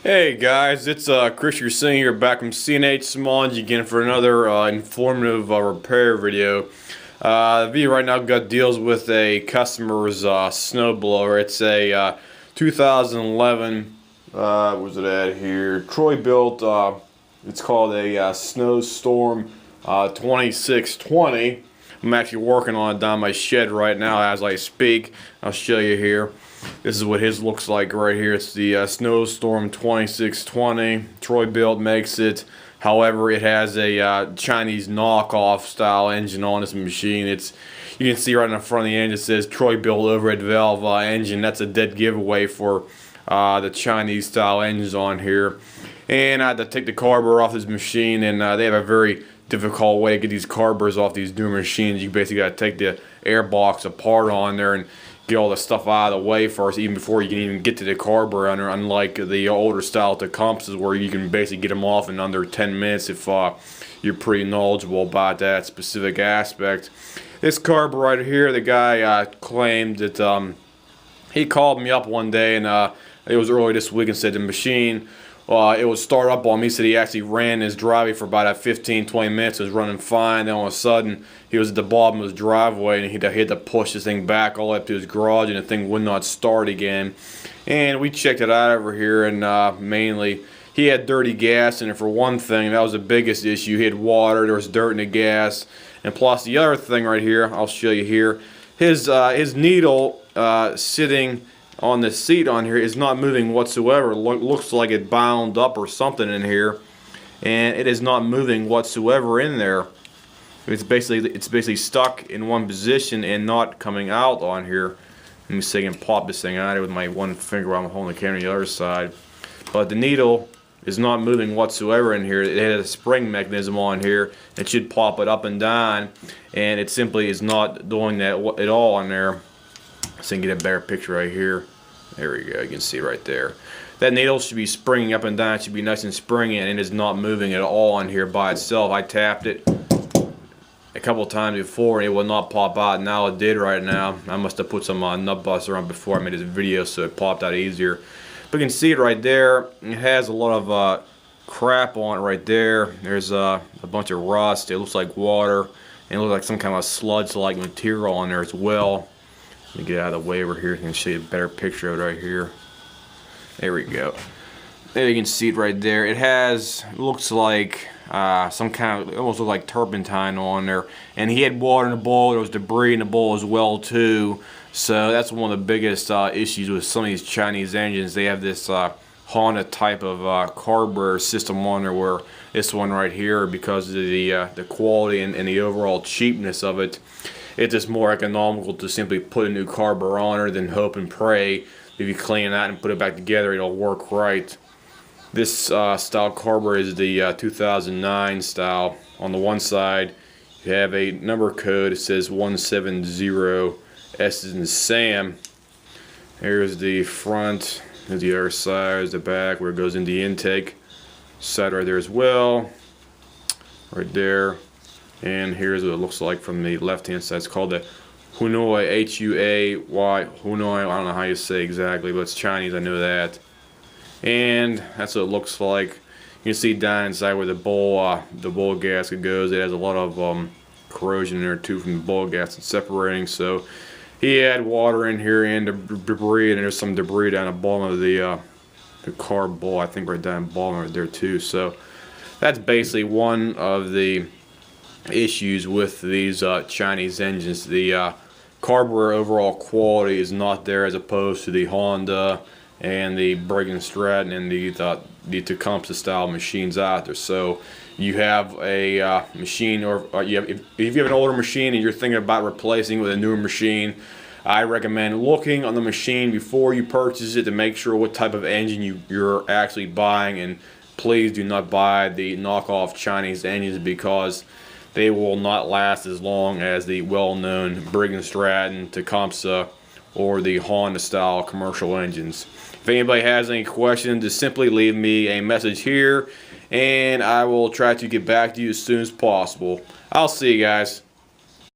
Hey guys, it's Chris, you're sitting here back from C&H Small again for another informative repair video. The video right now got deals with a customer's snowblower. It's a 2011, where's it at here? TROYBILT. It's called a Snowstorm 2620. I'm actually working on it down my shed right now as I speak. I'll show you here. This is what his looks like right here. It's the Snowstorm 2620. TROYBILT makes it. However, it has a Chinese knockoff style engine on this machine. You can see right in the front of the engine it says TROYBILT overhead valve engine. That's a dead giveaway for the Chinese style engines on here. And I had to take the carburetor off this machine, and they have a very difficult way to get these carburetors off these newer machines. You basically got to take the air box apart on there and get all the stuff out of the way first, even before you can even get to the carburetor, unlike the older style Tecumsehs where you can basically get them off in under 10 minutes if you're pretty knowledgeable about that specific aspect. This carburetor right here, the guy claimed that he called me up one day, and it was early this week, and said the machine, it would start up on me. He said he actually ran his driveway for about 15-20 minutes. It was running fine. Then all of a sudden, he was at the bottom of his driveway, and he had to push this thing back all the way up to his garage, and the thing would not start again. And we checked it out over here, and mainly he had dirty gas in it for one thing. That was the biggest issue. He had water, there was dirt in the gas, and plus the other thing right here, I'll show you here, his needle sitting on the seat on here is not moving whatsoever. Looks like it bound up or something in here, and it is not moving whatsoever in there. It's basically stuck in one position and not coming out on here. Let me see if I can pop this thing out here with my one finger while I'm holding the camera on the other side. But the needle is not moving whatsoever in here. It has a spring mechanism on here. It should pop it up and down, and it simply is not doing that at all on there. So you can get a better picture right here. There we go, you can see right there. That needle should be springing up and down. It should be nice and springy, and it is not moving at all on here by itself. I tapped it a couple times before and it will not pop out. Now it did right now. I must have put some nut buster on before I made this video, so it popped out easier. But you can see it right there. It has a lot of crap on it right there. There's a bunch of rust. It looks like water, and it looks like some kind of sludge-like material on there as well. Let me get out of the way over here. You can see a better picture of it right here. There we go. There you can see it right there. It has, looks like some kind of, it almost looks like turpentine on there. And he had water in the bowl. There was debris in the bowl as well too. So that's one of the biggest issues with some of these Chinese engines. They have this Honda type of carburetor system on there, where this one right here, because of the quality and the overall cheapness of it, it's just more economical to simply put a new carburetor on her than hope and pray if you clean that and put it back together it'll work right. This style carburetor is the 2009 style. On the one side you have a number code. It says 170, S is in Sam. Here's the front, there's the other side, there's the back where it goes into the intake. Side right there as well, right there. And here's what it looks like from the left hand side. It's called the Hunoy, H-U-A-Y, Hunoy. I don't know how you say exactly, but it's Chinese, I know that. And that's what it looks like. You can see down inside where the bowl gasket goes. It has a lot of corrosion in there too from the bowl gasket separating. So he had water in here and debris, and there's some debris down the bottom of the carb bowl, I think right down the bottom right there too. So that's basically one of the issues with these Chinese engines. The carburetor overall quality is not there, as opposed to the Honda and the Briggs & Stratton and the Tecumseh style machines out there. So you have a machine, or if you have an older machine and you're thinking about replacing with a newer machine, I recommend looking on the machine before you purchase it to make sure what type of engine you're actually buying. And please do not buy the knockoff Chinese engines, because they will not last as long as the well-known Briggs & Stratton, Tecumseh, or the Honda style commercial engines. If anybody has any questions, just simply leave me a message here, and I will try to get back to you as soon as possible. I'll see you guys.